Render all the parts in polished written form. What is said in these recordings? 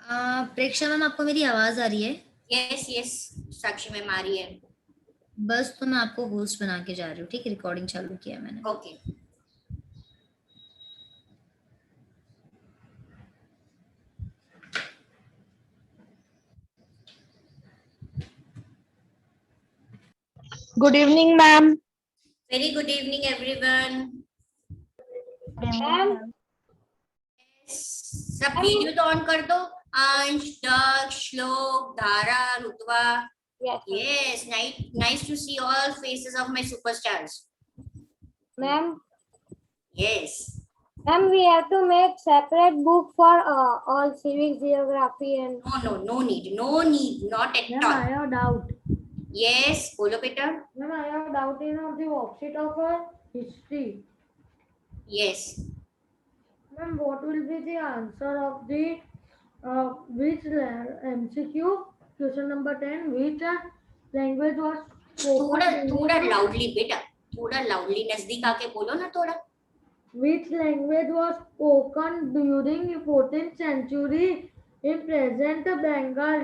प्रेक्षा ma'am, आपको मेरी आवाज आ रही है? यस यस साक्षी मैम आ रही है। बस तो मैं आपको होस्ट बना के जा रही हूँ। ठीक है, रिकॉर्डिंग चालू किया मैंने। Okay Good evening, ma'am. Very good evening everyone. Ma'am, सब वीडियो तो ऑन कर दो। अंश, Daksh, Shlok, Dhara, Rutva. yes, yes nice to see all faces of my superstars. ma'am, yes ma'am, we have to make separate book for all civics, geography, and. No need not at Ma'am, I all. have doubt. Yes बोलो बेटा। Ma'am, I have doubt in of the worksheet of history. Yes Ma'am, what will be the answer of the which MCQ question number 10? Which language was थोड़ा spoken? थोड़ा loudly बेटा, थोड़ा loudly नजदीक आके बोलो ना थोड़ा। Which language was spoken during 14th century in present Bengal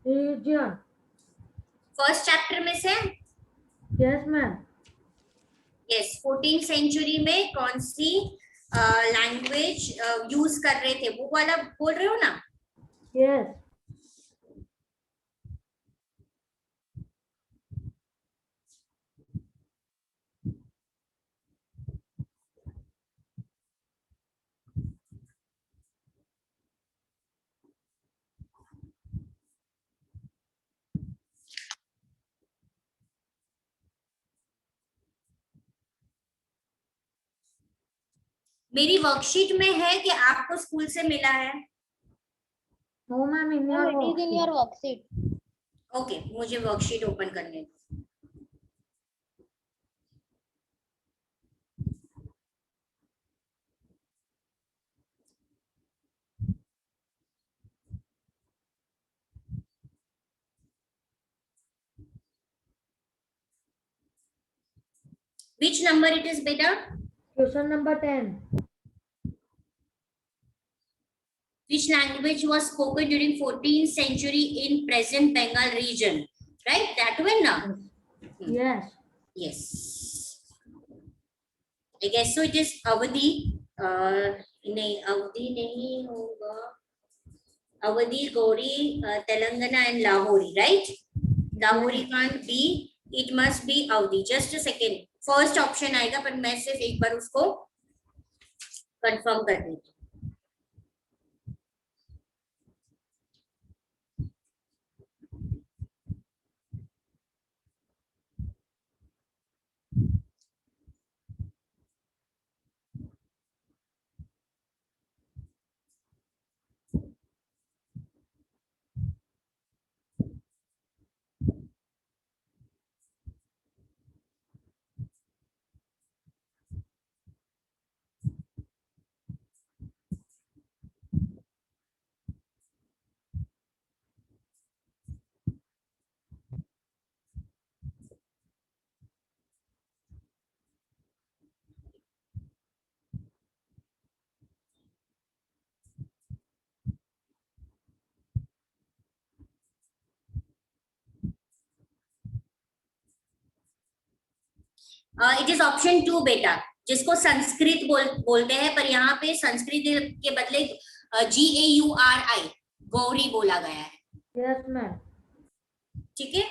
region? First chapter में से। Yes, ma'am. Yes 14th century में कौन सी लैंग्वेज यूज कर रहे थे वो वाला बोल रहे हो ना? Yes. मेरी वर्कशीट में है कि आपको स्कूल से मिला है? No, ma'am, in your It is in your worksheet. Okay मुझे वर्कशीट ओपन करने दो। Which number it is beta? question number 10. Which language was spoken during 14th century in present Bengal region? Right, that one now. Yes. Yes. I guess so. It is Awadhi. नहीं अवधि नहीं होगा। Awadhi, Gauri, Telangana and Lahori, right? Lahori can't be. It must be Awadhi. Just a second. First option आएगा पर मैं सिर्फ एक बार उसको कंफर्म कर देती हूँ। इट इज ऑप्शन 2 बेटा, जिसको संस्कृत बोलते हैं, पर यहाँ पे संस्कृत के बदले GAURI गौरी बोला गया है। Yes, ma'am. ठीक है,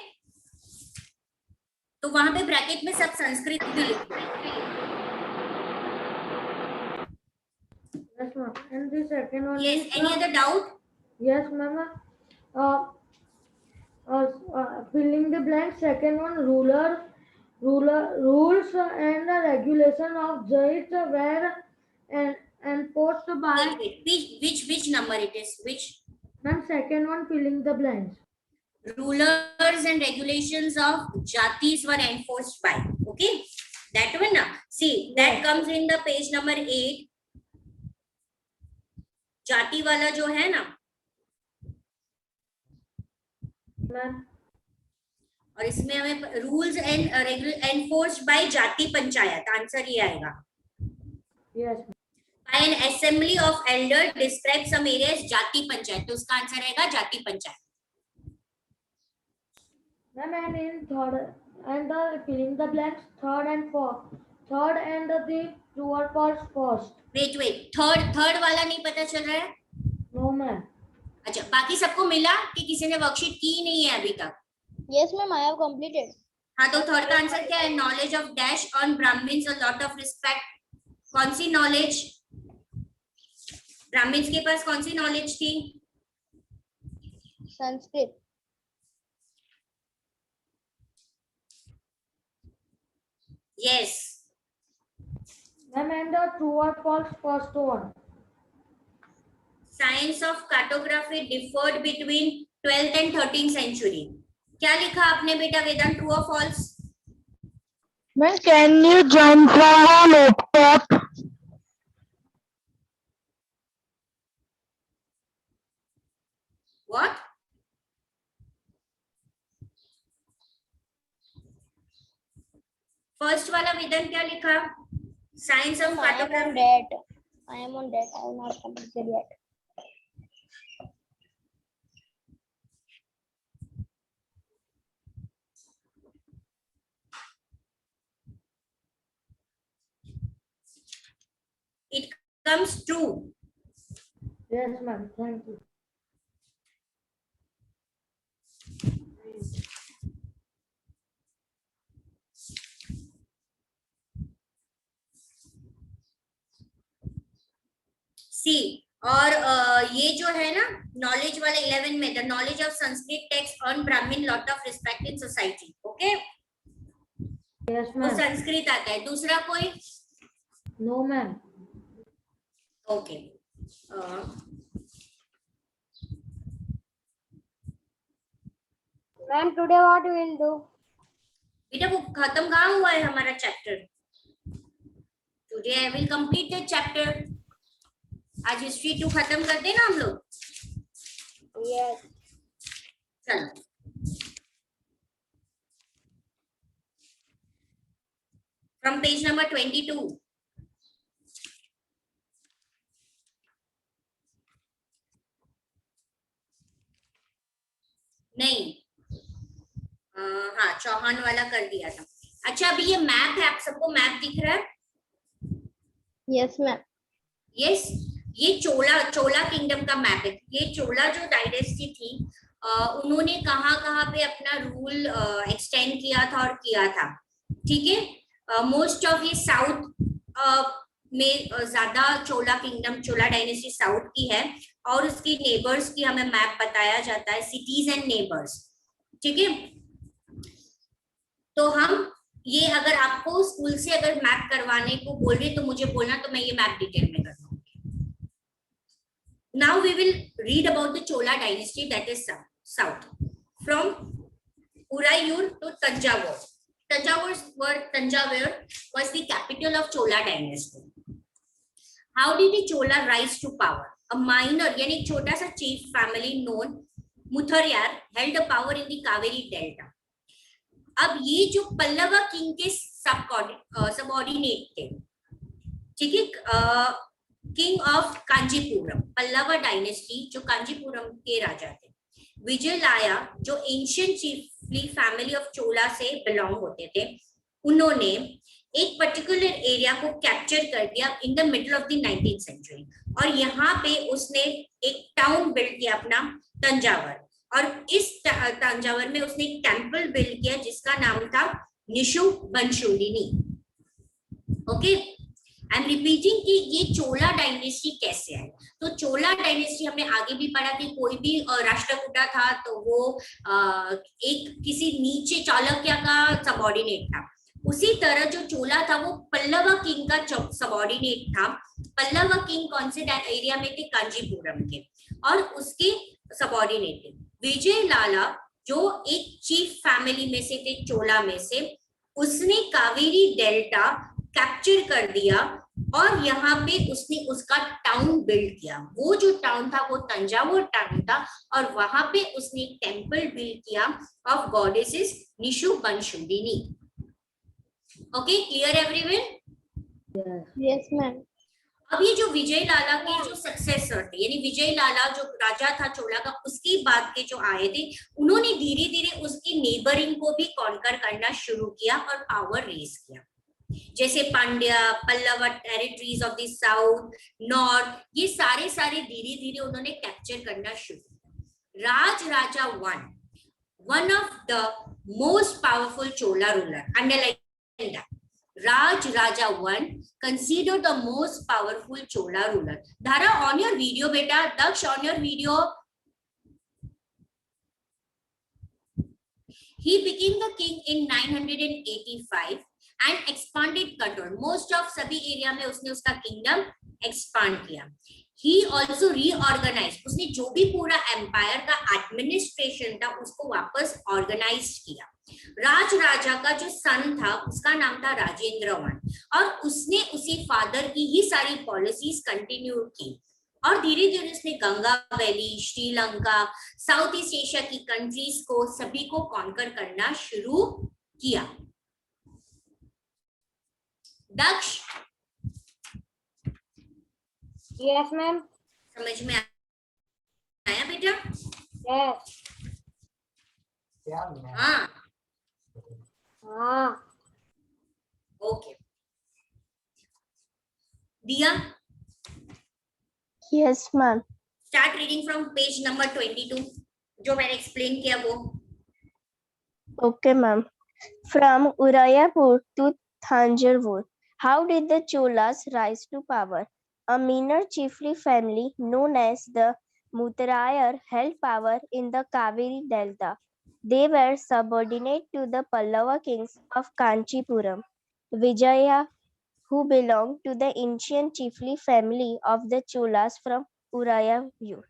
तो वहां पे ब्रैकेट में सब संस्कृत भी लिखो। Yes, ma'am. And the second one Yes, is. any other doubt? Yes, ma'am. Filling the blank. Second one, rules and the regulation of JIT were enforced by. Wait, which number it is? Which? Ma'am, second one, filling the blanks. Rulers and regulations of jatis were enforced by. Okay, that one now. See, that Yes. comes in the page number 8. जाति वाला जो है ना, Ma'am. और इसमें हमें rules and enforced bye जाति panchayat, answer ये आएगा। Yes. By an assembly of elders describe some areas जाति पंचायत, तो उसका आंसर रहेगा जाति panchayat. Ma'am, and in third and the filling the blanks third and fourth. Third and the true or false first. Wait, third वाला नहीं पता चल रहा है? No, ma'am. अच्छा, बाकी सबको मिला कि किसी ने वर्कशीट की नहीं है अभी तक? Yes, ma'am, I have completed. हाँ, तो थर्ड का आंसर क्या है? Knowledge of dash on Brahmans a lot of respect. कौन सी नॉलेज? ब्राह्मण्स के पास कौन सी नॉलेज थी? Sanskrit. Yes. Ma'am, and the true or false first one. Science of cartography differed between 12th and 13th century. क्या लिखा आपने बेटा वेदांत, ट्रू और false? Ma'am, can you join from our laptop? What? First वाला वेदांत क्या लिखा? Science of I am on cartography. that. I am on that. I have not completed yet. It comes true. Yes, ma'am. Thank you. C और ये जो है ना knowledge वाला 11 में, the knowledge of Sanskrit text on Brahmin lot of respect in society. Okay, Yes, वो ma'am. Sanskrit आता है. दूसरा कोई? No, ma'am. Okay. Ma'am, today what we will do? बेटा वो खत्म कहाँ हुआ है हमारा chapter? Today I will complete the chapter. आज हिस्ट्री 2 खत्म कर देना हम लोग. Yes. चलो, फ्रॉम पेज नंबर 22. नहीं, हाँ चौहान वाला कर दिया था. अच्छा, अभी ये मैप है, आप सबको मैप दिख रहा है? Yes, ma'am. यस, ये चोला किंगडम का मैप है. ये चोला जो डायनेस्टी थी, उन्होंने कहाँ पे अपना रूल एक्सटेंड किया था और किया था. ठीक है, मोस्ट ऑफ ये साउथ में ज्यादा चोला किंगडम, चोला डायनेस्टी साउथ की है, और उसके नेबर्स की हमें मैप बताया जाता है, सिटीज एंड नेबर्स. ठीक है, तो हम ये अगर आपको स्कूल से अगर मैप करवाने को बोल रहे तो मुझे बोलना, तो मैं ये मैप डिटेल में कर दूंगी. Now we will read about the Chola dynasty that is south from Uraiyur to Thanjavur. Tanjavur was the capital of Chola dynasty. How did the Chola rise to power? A minor, यानी एक छोटा सा chief family known Muthariyar held the power in the Kaveri Delta. अब ये जो Pallava king के subordinate थे, ठीक है, king of Kanchipuram, Pallava dynasty जो कांजीपुरम के राजा थे. विजयलाया जो एंशियंट चीफली फैमिली ऑफ चोला से बिलोंग होते थे, उन्होंने एक पर्टिकुलर एरिया को कैप्चर कर दिया in the middle of the 19th century, और यहाँ पे उसने एक टाउन बिल्ड किया अपना तंजावर, और इस तंजावर में उसने एक टेंपल बिल्ड किया जिसका नाम था Nishumbhasudini. Okay, I am repeating कि ये चोला डायनेस्टी कैसे है. तो चोला डायनेस्टी हमने आगे भी पढ़ा कि कोई भी राष्ट्रकूटा था तो वो एक किसी नीचे चालुक्य का सबऑर्डिनेट था. उसी तरह जो चोला था वो पल्लवा किंग का सबऑर्डिनेट था. पल्लवा किंग कौन से एरिया में थे? कांजीपुरम के, और उसके सबऑर्डिनेट थे विजय लाला जो एक चीफ फैमिली में से थे चोला में से. उसने कावेरी डेल्टा कैप्चर कर दिया और यहाँ पे उसने उसका टाउन बिल्ड किया. वो जो टाउन था वो तंजावुर टाउन था, और वहां पे उसने एक टेंपल बिल्ड किया of goddesses Nishumbhasudini. Okay, clear everyone? Yes, ma'am. अब ये जो विजय लाला के जो सक्सेसर थे, यानी विजय लाला जो राजा था चोला का, उसकी बात के जो आए थे, उन्होंने धीरे धीरे उसकी नेबरिंग को भी कॉन्कर करना शुरू किया और पावर रेज किया। जैसे Pandya, Pallava territories of the south, north, ये सारे धीरे धीरे उन्होंने कैप्चर करना शुरू किया। Raj Raja one of the most powerful Chola ruler, underline that, Raj Raja I, considered the most powerful Chola ruler. Dhara, on your video, beta. Daksh, on your video. He became the king in 985 and expanded control. Most of सभी area में उसने उसका kingdom expand किया. He also reorganized. उसने जो भी पूरा empire का administration था उसको वापस organized किया. राज राजा का जो सन था उसका नाम था राजेंद्र वन, और उसने उसी फादर की ही सारी पॉलिसीज कंटिन्यू की, और धीरे धीरे उसने Ganga valley, Sri Lanka, south east Asia की कंट्रीज को सभी को कॉन्कर करना शुरू किया। दक्ष, Yes, ma'am. समझ में आया बेटा? Yes. हाँ, Ah. ओके। दिया, Yes, ma'am. Start reading from page number 22, जो मैंने एक्सप्लेन किया वो। Okay, ma'am. From Urayapur to Thanjavur, how did the Cholas rise to power? A meaner chiefly family known as the Muttarayar held power in the Kaveri Delta. They were subordinate to the Pallava kings of Kanchipuram. Vijaya, who belonged to the ancient chiefly family of the Cholas from Urayapur,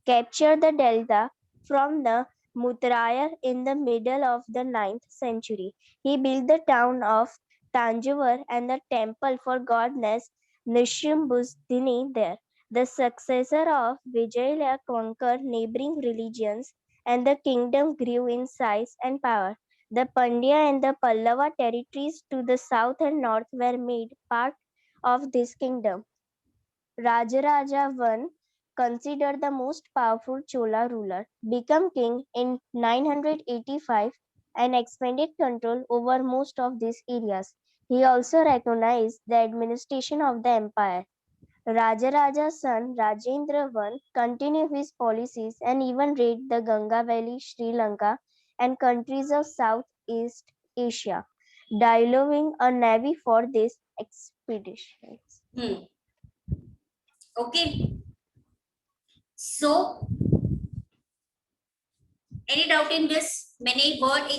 captured the Delta from the Muttrayar in the middle of the 9th century. He built the town of Tanjavur and the temple for goddess Nishambusdini there. The successor of Vijaya conquered neighboring regions and the kingdom grew in size and power. The Pandya and the Pallava territories to the south and north were made part of this kingdom. Rajaraja I, considered the most powerful Chola ruler, became king in 985 and expanded control over most of these areas. He also recognized the administration of the empire. Rajaraja's son Rajendra I continued his policies and even raided the Ganga Valley, Sri Lanka, and countries of Southeast Asia, deploying a navy for these expeditions. Okay. So, any doubt in this? Many word.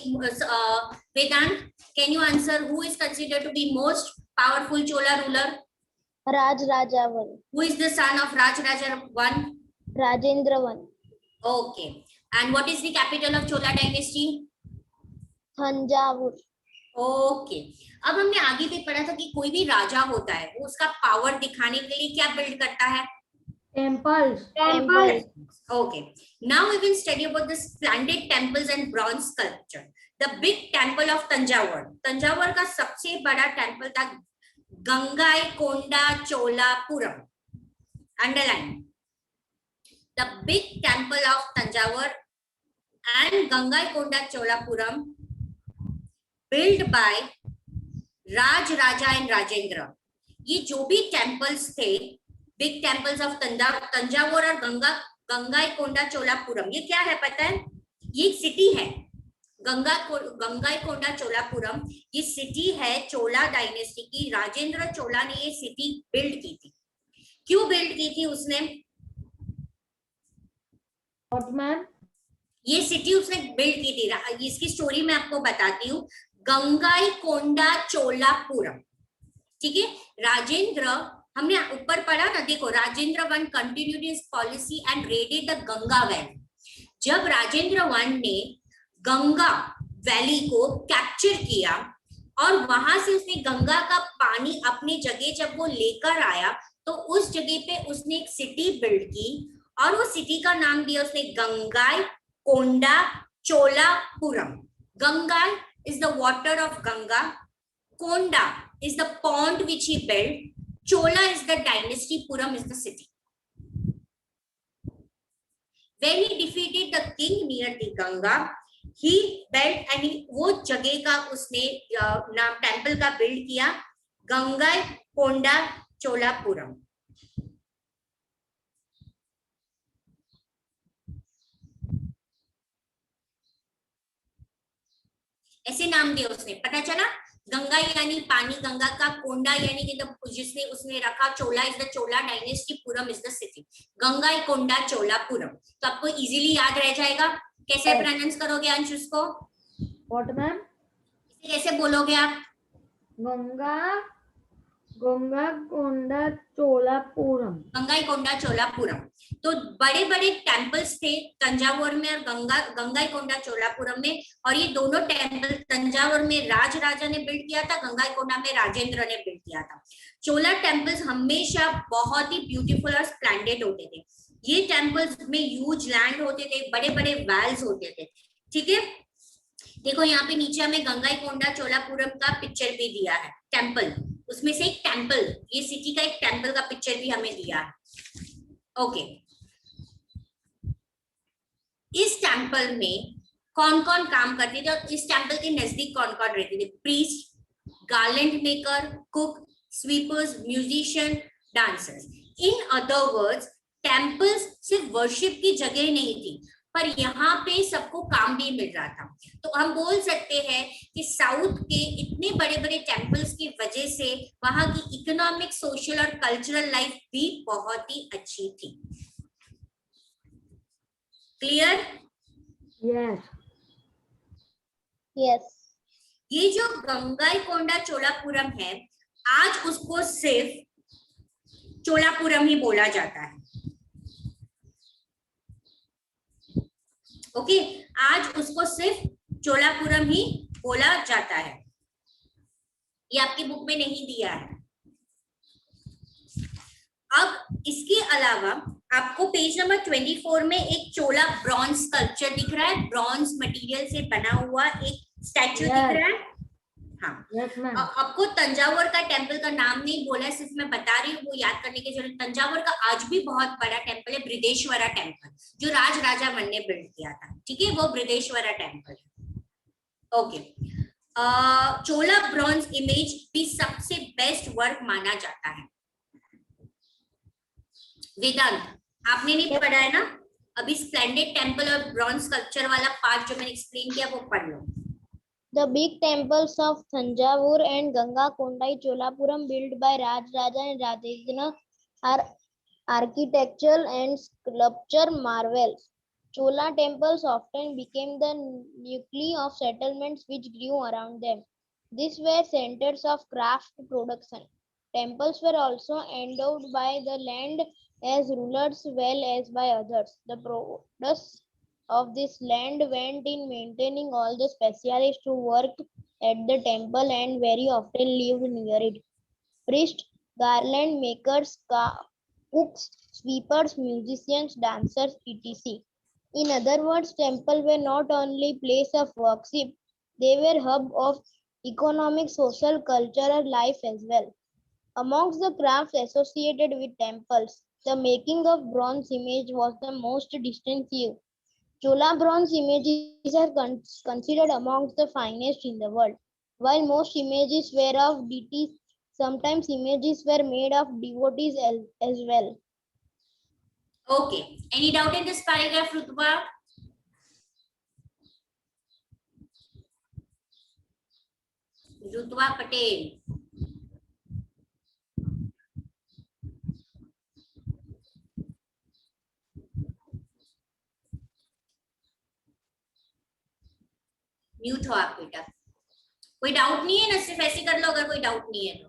Vedant, can you answer who is considered to be most powerful Chola ruler? Raj Raja I, Who is the son of Raj Raja I? Rajendra I, Okay. And what is the capital of Chola dynasty? Thanjavur. Okay, अब हमने आगे भी पढ़ा था कि कोई भी राजा होता है वो उसका पावर दिखाने के लिए क्या बिल्ड करता है? Temples. Okay, now we will study about the splendid temples and bronze sculpture. The big temple of Tanjavur. Thanjavur का सबसे बड़ा टेम्पल था Gangaikonda Cholapuram. Underline. The big temple of Tanjavur and Gangaikonda Cholapuram built by Raj Raja and Rajendra. ये जो भी temples थे, big temples of Thanjavur और गंगाईकोंडा चोलापुरम, ये क्या है पता है? ये एक सिटी है, गंगाईकोंडा चोलापुरम. ये सिटी है चोला डायनेस्टी की. राजेंद्र चोला ने ये सिटी बिल्ड की थी. क्यों बिल्ड की थी उसने? What, man? ये सिटी उसने बिल्ड की थी. इसकी स्टोरी मैं आपको बताती हूँ. गंगाईकोंडा चोलापुरम, ठीक है. राजेंद्र, हमने ऊपर पढ़ा ना, देखो, Rajendra one continued his policy and raided the Ganga valley. जब राजेंद्र वन ने गंगा वैली को कैप्चर किया और वहां से उसने गंगा का पानी अपनी जगह जब वो लेकर आया, तो उस जगह पे उसने एक सिटी बिल्ड की और वो सिटी का नाम दिया उसने Gangaikonda Cholapuram. Ganga is the water of Ganga. Konda is the pond which he built. Chola is the dynasty, Puram is the city. When he defeated the king near the Ganga, he built and वो जगह का उसने नाम temple का build किया, गंगाईकोंडा चोलापुरम। ऐसे नाम दिया उसने, पता चला? गंगा यानी पानी, गंगा का कोंडा यानी कि जिसने उसने रखा, Chola is the Chola dynasty, puram is the city, Gangaikonda Cholapuram. तो आपको इजीली याद रह जाएगा। कैसे प्रोनाउंस करोगे अंश उसको? What ma'am? इसे कैसे बोलोगे आप? गंगाईकोंडा चोलापुरम। गंगाईकोंडा चोलापुरम। तो बड़े बड़े टेम्पल्स थे तंजावुर में और गंगाईकोंडा चोलापुरम में, और ये दोनों टेम्पल तंजावुर में राज राजा ने बिल्ड किया था, गंगाईकोंडा में राजेंद्र ने बिल्ड किया था। चोला टेम्पल्स हमेशा बहुत ही ब्यूटीफुल और स्प्लेंडेड होते थे। ये टेम्पल्स में ह्यूज लैंड होते थे, बड़े बड़े वेल्स होते थे। ठीक है, देखो यहाँ पे नीचे हमें गंगाईकोंडा चोलापुरम का पिक्चर भी दिया है, टेम्पल, उसमें से एक टेम्पल, ये सिटी का एक टेम्पल का पिक्चर भी हमें दिया है। ओके, इस टेम्पल में कौन कौन काम करते थे और इस टेम्पल के नजदीक कौन कौन रहते थे? Priest, garland maker, cook, sweepers, musician, dancers. In other words, temples सिर्फ वर्शिप की जगह नहीं थी, पर यहाँ पे सबको काम भी मिल रहा था। तो हम बोल सकते हैं कि साउथ के इतने बड़े बड़े टेम्पल्स की वजह से वहां की इकोनॉमिक, सोशल और कल्चरल लाइफ भी बहुत ही अच्छी थी। क्लियर? Yes Yes. ये जो गंगाईकोंडा चोलापुरम है, आज उसको सिर्फ चोलापुरम ही बोला जाता है। ओके, आज उसको सिर्फ चोलापुरम ही बोला जाता है। ये आपकी बुक में नहीं दिया है। अब इसके अलावा आपको पेज नंबर 24 में एक चोला ब्रॉन्ज स्कल्पचर दिख रहा है, ब्रॉन्ज मटेरियल से बना हुआ एक स्टैचू दिख रहा है। हाँ, यस मैम। आपको तंजावुर का टेम्पल का नाम नहीं बोला है, सिर्फ मैं बता रही हूँ, वो याद करने की जरूरत। तंजावुर का आज भी बहुत बड़ा टेम्पल है, बृहदेश्वरा टेम्पल, जो राज राजा मन ने बिल्ड किया था। ठीक है, वो बृहदेश्वरा टेम्पल है। ओके, चोला ब्रॉन्ज इमेज भी सबसे बेस्ट वर्क माना जाता है। वेदांत, आपने नहीं पढ़ा है ना अभी? स्प्लेंडेड टेम्पल और ब्रॉन्ज स्कल्पचर वाला पार्ट जो मैंने एक्सप्लेन किया वो पढ़ लो। The big temples of Thanjavur and Gangakondai Cholapuram built by Rajaraja and Rajendra are architectural and sculpture marvels. Chola temples often became the nuclei of settlements which grew around them. These were centers of craft production. Temples were also endowed by the land as rulers well as by others. The produce of this land went in maintaining all the specialists who worked at the temple and very often lived near it. Priests, garland makers, cooks, sweepers, musicians, dancers, etc. In other words, temples were not only place of worship, they were hub of economic, social, cultural life as well. Amongst the crafts associated with temples, the making of bronze image was the most distinctive. Chola bronze images are considered amongst the finest in the world. While most images were of deities, sometimes images were made of devotees as well. Okay, any doubt in this paragraph, Rutba? Rutba Patel. Mute हो आप बेटा। कोई doubt नहीं है ना? सिर्फ ऐसे कर लो अगर कोई डाउट नहीं है तो।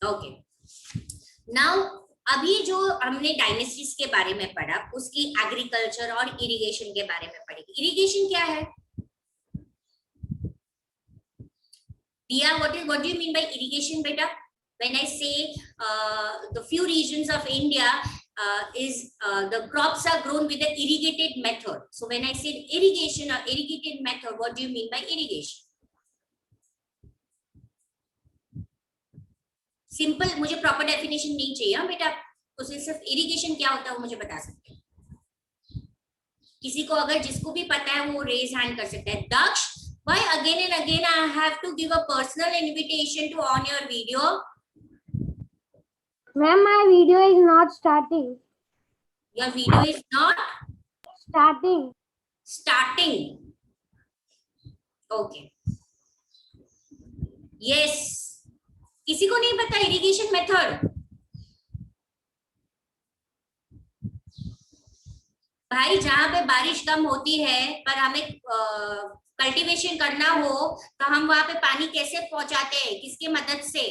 ओके, नाउ अभी जो हमने डायनेस्टीज के बारे में पढ़ा, उसकी एग्रीकल्चर और इरिगेशन के बारे में पढ़ेगी। इरिगेशन क्या है? दिया, what do you mean by irrigation, beta? When I say the few regions of India the crops are grown with the irrigated method. So when I say irrigation or irrigated method, what do you mean by irrigation? Simple, मुझे proper definition नहीं चाहिए हाँ बेटा, उसे सिर्फ irrigation क्या होता है वो मुझे बता सकते हैं। किसी को अगर जिसको भी पता है वो रेज हैंड कर सकता है। दक्ष, why again and again I have to give a personal invitation to on your video? Ma'am, my video is not starting. Your video is not starting. Okay. Yes. किसी को नहीं पता इरिगेशन मेथड? भाई जहां पे बारिश कम होती है पर हमें कल्टीवेशन करना हो तो हम वहां पे पानी कैसे पहुंचाते हैं, किसके मदद से?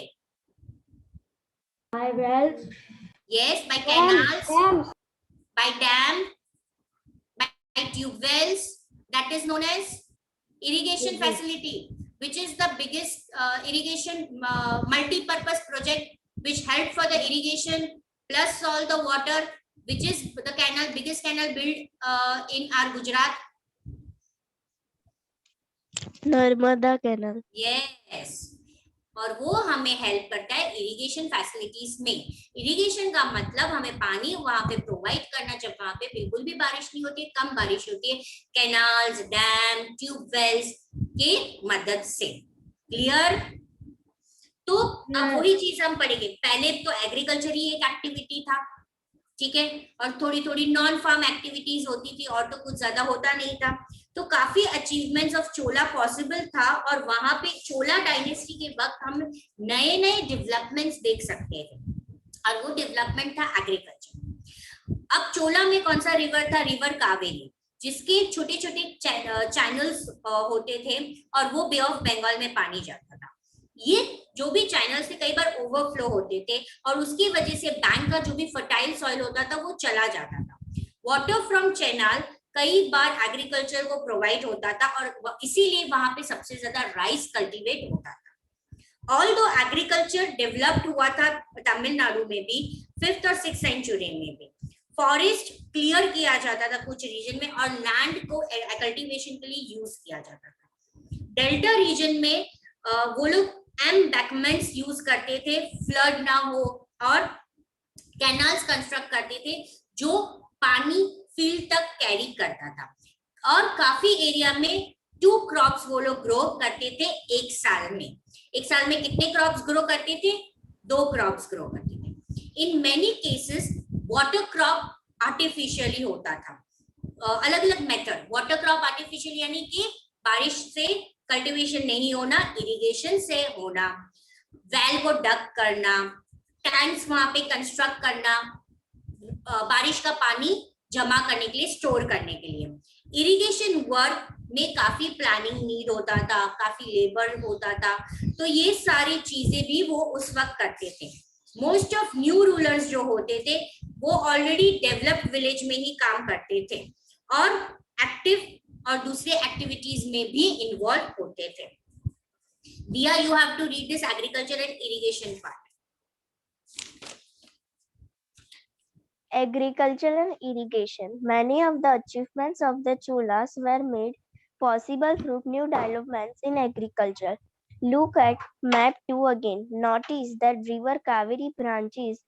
By wells. Yes, by canals, Dams. by dam, by tube wells. That is known as irrigation facility, which is the biggest irrigation multi-purpose project which helped for the irrigation plus all the water, which is the canal, biggest canal built in our Gujarat. Narmada Canal. Yes. और वो हमें help करता है irrigation facilities में। Irrigation का मतलब हमें पानी वहां पे प्रोवाइड करना जब वहां पे बिल्कुल भी बारिश नहीं होती, कम बारिश होती है, कैनाल्स, डैम, ट्यूब वेल्स के मदद से। क्लियर? तो अब वही चीज हम पढ़ेंगे। पहले तो एग्रीकल्चर ही एक एक्टिविटी था, ठीक है, और थोड़ी थोड़ी नॉन फार्म एक्टिविटीज होती थी और तो कुछ ज्यादा होता नहीं था। तो काफी अचीवमेंट्स ऑफ चोला पॉसिबल था और वहां पे चोला डायनेस्टी के वक्त हम नए नए डेवलपमेंट्स देख सकते थे और वो डेवलपमेंट था एग्रीकल्चर। अब चोला में कौन सा रिवर था? रिवर कावेरी, जिसके छोटे छोटे चैनल्स होते थे और वो बे ऑफ बंगाल में पानी जाता था। ये जो भी चैनल्स थे कई बार ओवरफ्लो होते थे और उसकी वजह से बैंक का जो भी फर्टाइल सॉइल होता था वो चला जाता था। वाटर फ्रॉम चैनल कई बार एग्रीकल्चर को प्रोवाइड होता था और इसीलिए वहां पे सबसे ज्यादा राइस कल्टीवेट होता था। ऑल्दो एग्रीकल्चर डेवलप्ड हुआ था तमिलनाडु में भी 5th और 6th सेंचुरी में भी। फॉरेस्ट क्लियर किया जाता था कुछ रीजन में और लैंड को कल्टीवेशन के लिए यूज किया जाता था। डेल्टा रीजन में वो लोग एम्बैंकमेंट्स यूज करते थे, फ्लड ना हो, और कैनाल्स कंस्ट्रक्ट करते थे जो पानी फील्ड तक कैरी करता था। और काफी एरिया में 2 क्रॉप्स वो लोग ग्रो करते थे एक साल में। एक साल में कितने क्रॉप्स ग्रो करते थे? 2 क्रॉप्स ग्रो करते थे। In many cases water crop artificially होता था। अलग अलग मेथड। वाटर क्रॉप आर्टिफिशियल यानी कि बारिश से कल्टीवेशन नहीं होना, इरिगेशन से होना, वेल को डक करना, टैंक्स वहां पे कंस्ट्रक्ट करना, बारिश का पानी जमा करने के लिए, स्टोर करने के लिए। इरिगेशन वर्क में काफी प्लानिंग नीड होता था, काफी लेबर होता था, तो ये सारी चीजें भी वो उस वक्त करते थे। मोस्ट ऑफ न्यू रूलर्स जो होते थे वो ऑलरेडी डेवलप्ड विलेज में ही काम करते थे और एक्टिव और दूसरे एक्टिविटीज में भी इन्वॉल्व होते थे। दिया, you have to read this agriculture and irrigation part. Agriculture and irrigation. Many of the achievements of the Cholas were made possible through new developments in agriculture. Look at map 2 again. Notice that river Kaveri branches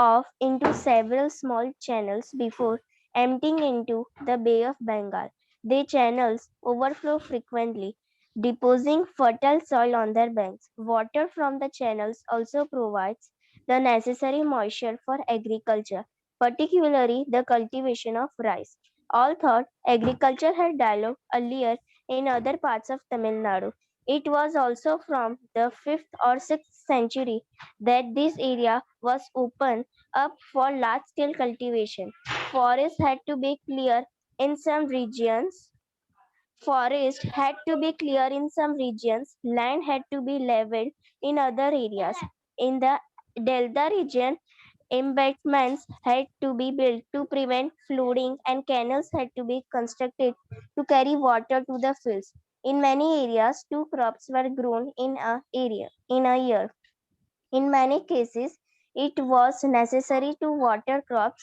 off into several small channels before emptying into the Bay of Bengal. The channels overflow frequently, depositing fertile soil on their banks. Water from the channels also provides the necessary moisture for agriculture, particularly the cultivation of rice. All thought agriculture had developed earlier in other parts of Tamil Nadu. It was also from the 5th or 6th century that this area was opened up for large-scale cultivation. Forests had to be clear in some regions. Land had to be leveled in other areas. In the Delta region, embankments had to be built to prevent flooding and canals had to be constructed to carry water to the fields. In many areas, 2 crops were grown in a year. In many cases, it was necessary to water crops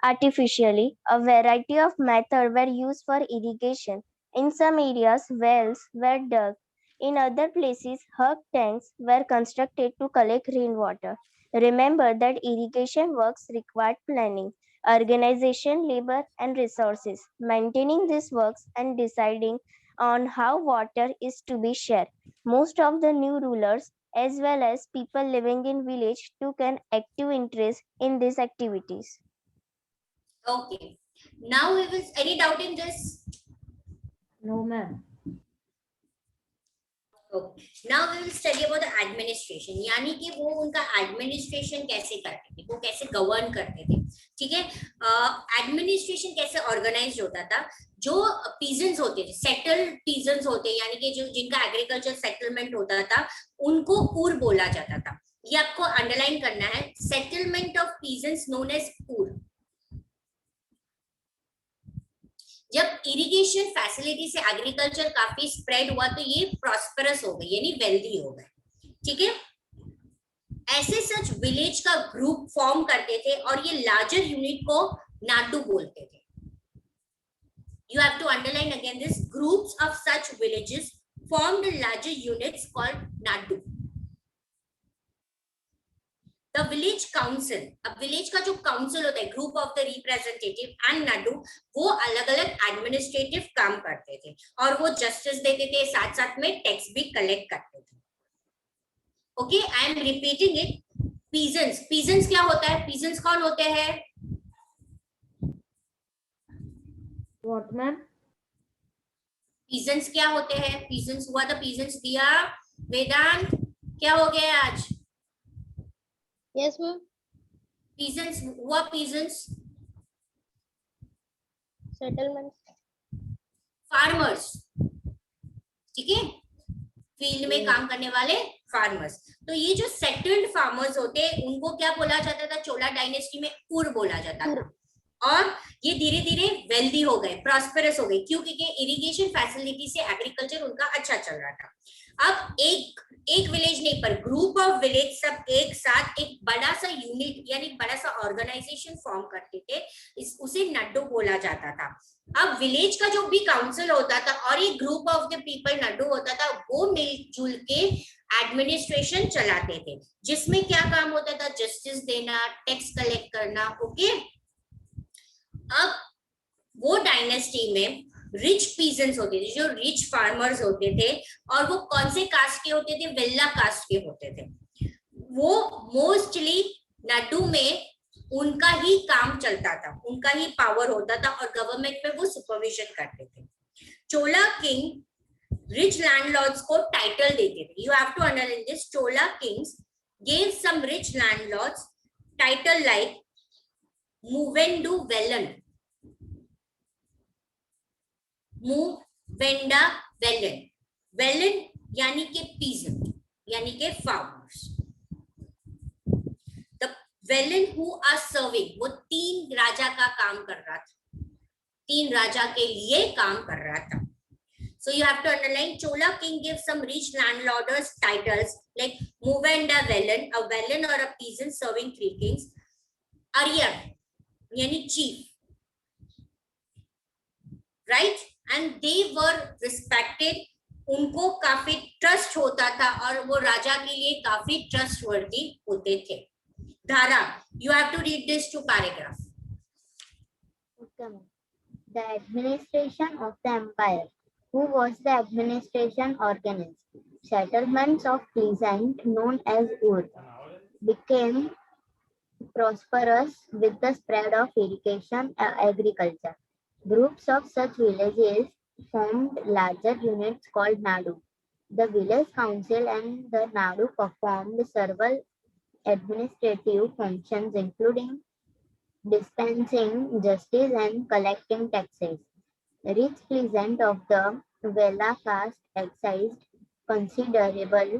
artificially. A variety of methods were used for irrigation. In some areas, wells were dug In other places, hug tanks were constructed to collect rainwater. Remember that irrigation works required planning, organization, labor, and resources. Maintaining these works and deciding on how water is to be shared. Most of the new rulers, as well as people living in village, took an active interest in these activities. Okay. Now we will, any doubt in this? No, ma'am. Okay. Now we will study about the administration. यानी कि वो उनका administration कैसे करते थे, वो कैसे govern करते थे. ठीक है. एडमिनिस्ट्रेशन कैसे ऑर्गेनाइज होता था. जो पीजेंट्स होते थे, सेटल्ड पीजेंट्स होते हैं, यानी कि जो जिनका एग्रीकल्चर सेटलमेंट होता था, उनको ऊर बोला जाता था. ये आपको अंडरलाइन करना है. Settlement of peasants known as ur. जब इरिगेशन फैसिलिटी से एग्रीकल्चर काफी स्प्रेड हुआ तो ये प्रॉस्परस हो गए, यानी वेल्दी हो गए. ठीक है. ऐसे सच विलेज का ग्रुप फॉर्म करते थे और ये लार्जर यूनिट को नाडू बोलते थे. You have to underline again this. Groups of such villages formed larger units called nadu. The village council, अब विलेज का जो काउंसिल होता है, group of the representative and nadu, वो अलग अलग एडमिनिस्ट्रेटिव काम करते थे और वो जस्टिस देते थे, साथ साथ में टैक्स भी कलेक्ट करते थे. Okay, I am repeating it. Peasants, peasants क्या होता है? पीजेंट्स कौन होते हैं? What, ma'am? पीजेंट्स क्या होते हैं? पीजेंट्स हुआ था, पीजेंट्स दिया. वेदांत क्या हो गया आज? Yes, ma'am. पीजेंट्स हुआ. Peasants Settlements. फार्मर्स. ठीक है, फील्ड में काम करने वाले फार्मर्स. तो ये जो सेटल्ड फार्मर्स होते हैं उनको क्या बोला जाता था? चोला डायनेस्टी में ऊर बोला जाता था. और ये धीरे धीरे वेल्दी हो गए, प्रॉस्पेरस हो गए. क्यों? क्योंकि इरिगेशन फैसिलिटी से एग्रीकल्चर उनका अच्छा चल रहा था. अब एक विलेज नहीं पर ग्रुप ऑफ विलेज सब एक साथ एक बड़ा सा यूनिट यानी बड़ा सा ऑर्गेनाइजेशन फॉर्म करते थे. उसे नड्डू बोला जाता था. अब विलेज का जो भी काउंसिल होता था और ये ग्रुप ऑफ द पीपल नड्डू होता था, वो मिलजुल के एडमिनिस्ट्रेशन चलाते थे. जिसमें क्या काम होता था? जस्टिस देना, टैक्स कलेक्ट करना. ओके. अब वो डायनेस्टी में रिच पीजेंट्स होते थे, जो रिच फार्मर्स होते थे, और वो कौन से कास्ट के होते थे? वेल्ला कास्ट के होते थे. वो मोस्टली नाडू में उनका ही काम चलता था, उनका ही पावर होता था और गवर्नमेंट में वो सुपरविजन करते थे. चोला किंग रिच लैंडलॉर्ड्स को टाइटल देते थे. You have to underline this. Chola kings gave some rich landlords title like Muvendu Velan, Muvenda Velan. Velan यानी के पीजेंट, यानी के farmers. The Velan who are serving, वो 3 राजा का काम कर रहा था, 3 राजा के लिए काम कर रहा था. So you have to underline. Chola king gave some rich landlords titles like Movenda Velan, a Velan or a peasant serving 3 kings. Arya yani chief, right? And they were respected. उनको काफी ट्रस्ट होता था और वो राजा के लिए काफी trustworthy होते थे. धारा, you have to read this 2 paragraph. Okay, ma'am. The administration of the empire. Who was the administration organized? Settlements of peasants known as Ur became prosperous with the spread of irrigation and agriculture. Groups of such villages formed larger units called Nadu. The village council and the Nadu performed several administrative functions including dispensing justice and collecting taxes. Rich peasants of the Vela caste exercised considerable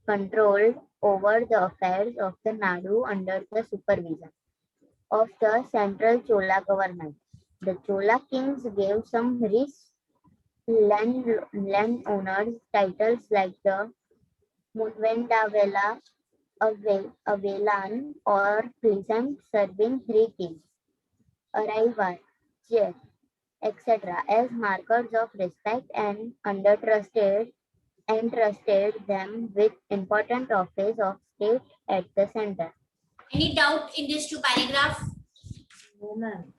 control over the affairs of the Nadu under the supervision of the central Chola government. The Chola kings gave some rich landowners titles like the Munvendavela, Avelan, or peasant serving 3 kings. Arrival, chair. etc. as markers of respect and entrusted them with important office of state at the center. Any doubt in these two paragraph? No, ma'am.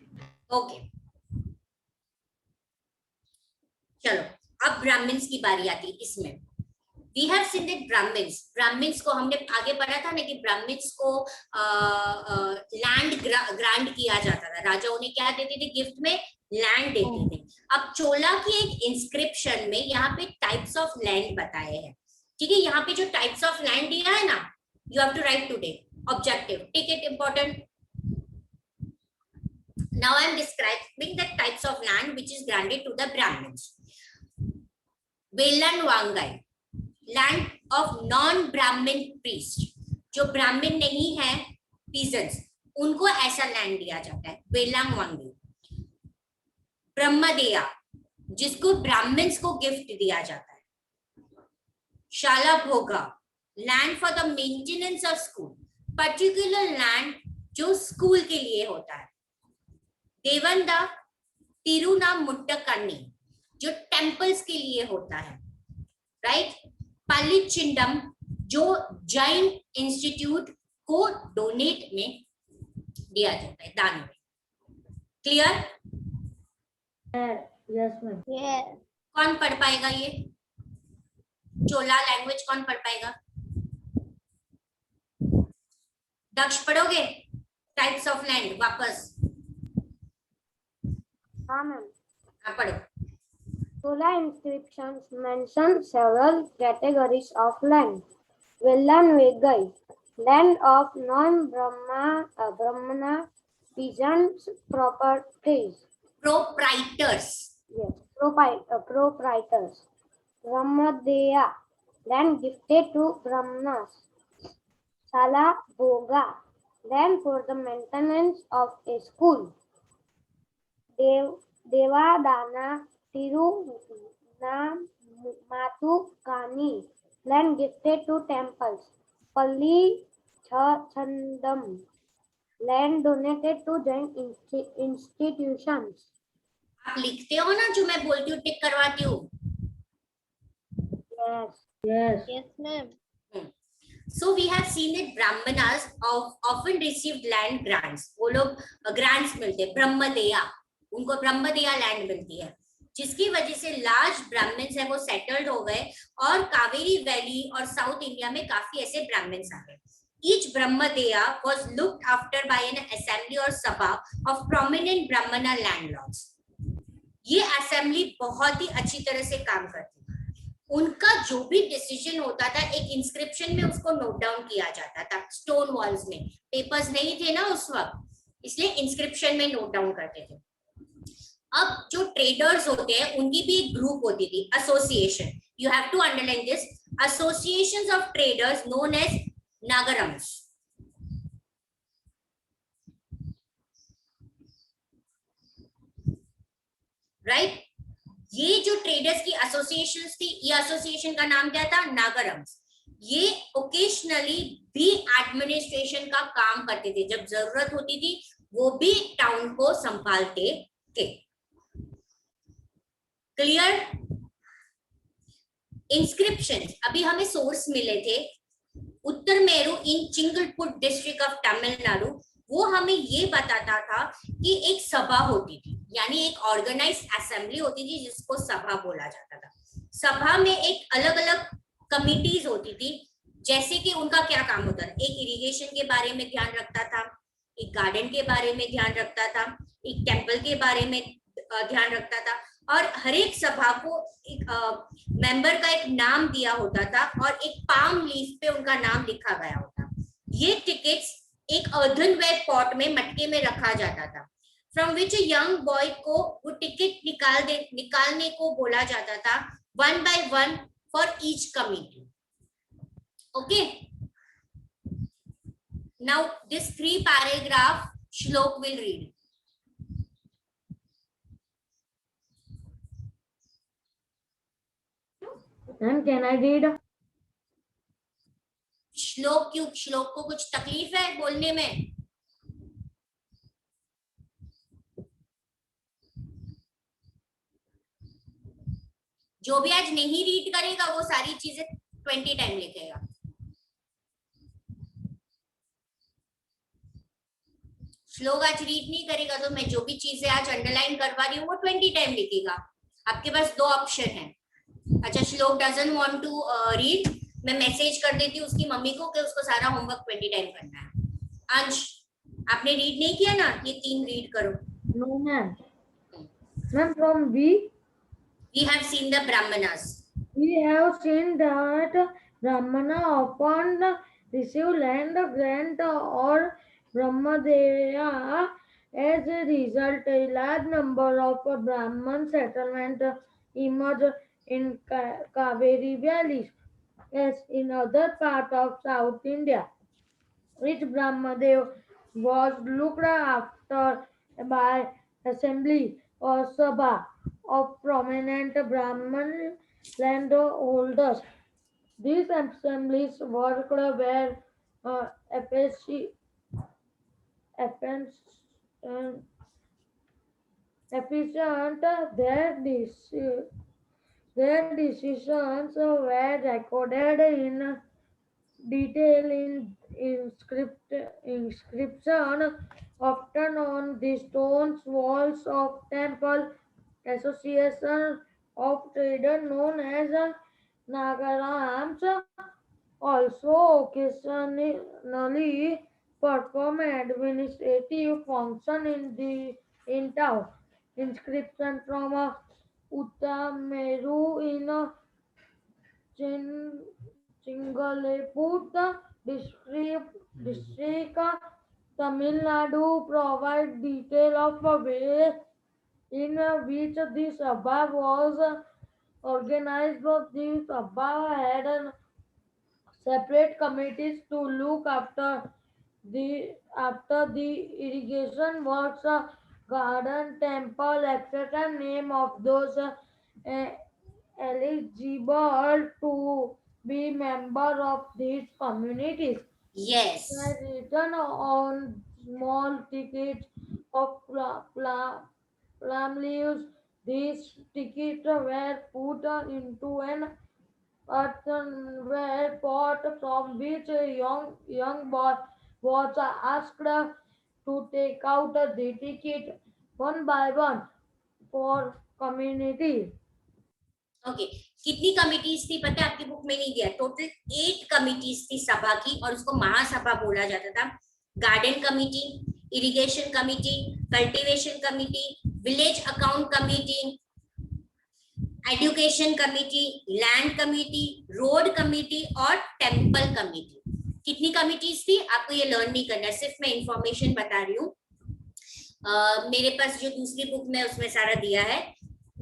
Okay. चलो अब Brahmins की बारी आती है इसमें. We have seen that Brahmans को हमने आगे पढ़ा था ना कि ब्राह्मण्स को लैंड ग्रांट किया जाता था. राजा उन्हें क्या देते थे गिफ्ट में? लैंड देते थे. अब चोला की एक इंस्क्रिप्शन में यहाँ पे टाइप्स ऑफ लैंड बताए हैं. ठीक है, यहाँ पे जो टाइप्स ऑफ लैंड दिया है ना, you have to write today objective. Tick it important. Now I am describing the types of land which is granted to the Brahmins. Velan Wangai, land of non-Brahmin priest. जो ब्राह्मण नहीं है, peasants, उनको ऐसा land दिया जाता है, वेलांग वांगे. ब्रह्मदेया, जिसको ब्राह्मण्स को गिफ्ट दिया जाता है. शाला भोगा, land for the maintenance of school, particular land जो स्कूल के लिए होता है. देवंदा तिरुना मुट्टकन्नी, जो टेम्पल्स के लिए होता है. राइट. पालिचिंडम, जो जैन इंस्टीट्यूट को डोनेट में दिया जाता है, दान में. क्लियर? Yes, ma'am. Yes. कौन पढ़ पाएगा ये चोला लैंग्वेज? कौन पढ़ पाएगा? दक्ष पढ़ोगे टाइप्स ऑफ लैंड वापस? हाँ, ma'am. हाँ पढ़ो. Chola inscriptions mention several categories of land. Velan Vegai, land of non-Brahmana peasants properties. Proprietors. Yes, proprietors. Brahmadeya, land gifted to Brahmanas. Sala Bhoga, land for the maintenance of a school. Devadana Tirunamatukani, land gifted to temples. Palli Chandam, land donated to Jain institutions. आप लिखते हो ना जो मैं बोलती हूँ, टिक करवाती हूँ. Yes. Yes. Yes, ma'am. So we have seen that Brahmanas often received land grants. वो लोग grants मिलते हैं. ब्रह्मदेया, उनको ब्रह्मदेया लैंड मिलती है, जिसकी वजह से लार्ज ब्राह्मण्स है वो सेटल्ड हो गए और कावेरी वैली और साउथ इंडिया में काफी ऐसे ब्राह्मण्स आ गए. Each Brahmadeya was looked after by an assembly or sabha of prominent Brahmana landlords. ये असेंबली बहुत ही अच्छी तरह से काम करती है. उनका जो भी डिसीजन होता था एक इंस्क्रिप्शन में उसको नोट डाउन किया जाता था. स्टोन वॉल्स में पेपर्स नहीं थे ना उस वक्त, इसलिए इंस्क्रिप्शन में नोट डाउन करते थे. अब जो ट्रेडर्स होते हैं उनकी भी एक ग्रुप होती थी, association. You have to underline this. Associations of traders known as Nagarams. Right. ये जो ट्रेडर्स की एसोसिएशंस थी, ये एसोसिएशन का नाम क्या था? नागरम्स. ये ओकेशनली भी एडमिनिस्ट्रेशन का काम करते थे. जब जरूरत होती थी वो भी टाउन को संभालते थे. क्लियर? इंस्क्रिप्शंस अभी हमें सोर्स मिले थे उत्तर मेरू इन चिंगलपुट डिस्ट्रिक्ट ऑफ तमिलनाडु. वो हमें ये बताता था कि एक सभा होती थी, यानी एक ऑर्गेनाइज्ड असेंबली होती थी जिसको सभा बोला जाता था. सभा में एक अलग अलग कमिटीज होती थी, जैसे कि उनका क्या काम होता था. एक इरिगेशन के बारे में ध्यान रखता था, एक गार्डन के बारे में ध्यान रखता था, एक टेम्पल के बारे में ध्यान रखता था, और हर एक सभा को एक मेंबर का एक नाम दिया होता था और एक पाम लीफ पे उनका नाम लिखा गया होता. ये टिकट्स एक अर्धनवेयर पॉट में मटके में रखा जाता था, from which a young boy को वो टिकट निकालने को बोला जाता था, one by one for each committee. Okay. Now this 3 paragraph shloka will read. And can I read? श्लोक क्यों? श्लोक को कुछ तकलीफ है बोलने में? जो भी आज नहीं रीड करेगा वो सारी चीजें 20 टाइम लिखेगा। श्लोक आज रीड नहीं करेगा तो मैं जो भी चीजें आज अंडरलाइन करवा रही हूँ वो 20 टाइम लिखेगा। आपके पास 2 ऑप्शन है। अच्छा, श्लोक डजंट वांट टू रीड, मैं मैसेज कर देती हूँ उसकी मम्मी को कि उसको सारा होमवर्क 20 टाइम करना है। अंश, आपने रीड नहीं किया ना, ये 3 रीड करो। No, ma'am. Ma'am, from we have seen the brahmanas. We have seen that Brahmana often receive land grant or Brahmadeva. As a result, a large number of Brahman settlements emerged in Kaveri Valley, as in other parts of South India. Each Brahmadev was looked after by assembly or sabha of prominent Brahman landholders. These assemblies worked were efficient. Their decisions were recorded in detail in inscription, often on the stone walls of temple. Association of traders known as Nagarams also occasionally perform administrative function in town. Inscription from Uttameru in Chingaleput district, Tamil Nadu provide detail of a way in which the Sabha was organized. The Sabha had separate committees to look after the irrigation works, garden, temple, etc. Name of those eligible to be member of these communities. Yes. Written on small tickets of plum leaves. These tickets were put into an earthenware pot from which a young boy was asked to take out the ticket one by one for community. Okay, कितनी committees थी पता है? आपकी book में नहीं दिया। Total 8 committees थी सभा की और उसको महासभा बोला जाता था। Garden committee, irrigation committee, cultivation committee, village account committee, education committee, land committee, road committee और टेम्पल कमिटी। कितनी कमिटीज थी? आपको ये लर्न नहीं करना है, सिर्फ मैं इंफॉर्मेशन बता रही हूँ। मेरे पास जो दूसरी बुक में उसमें सारा दिया है।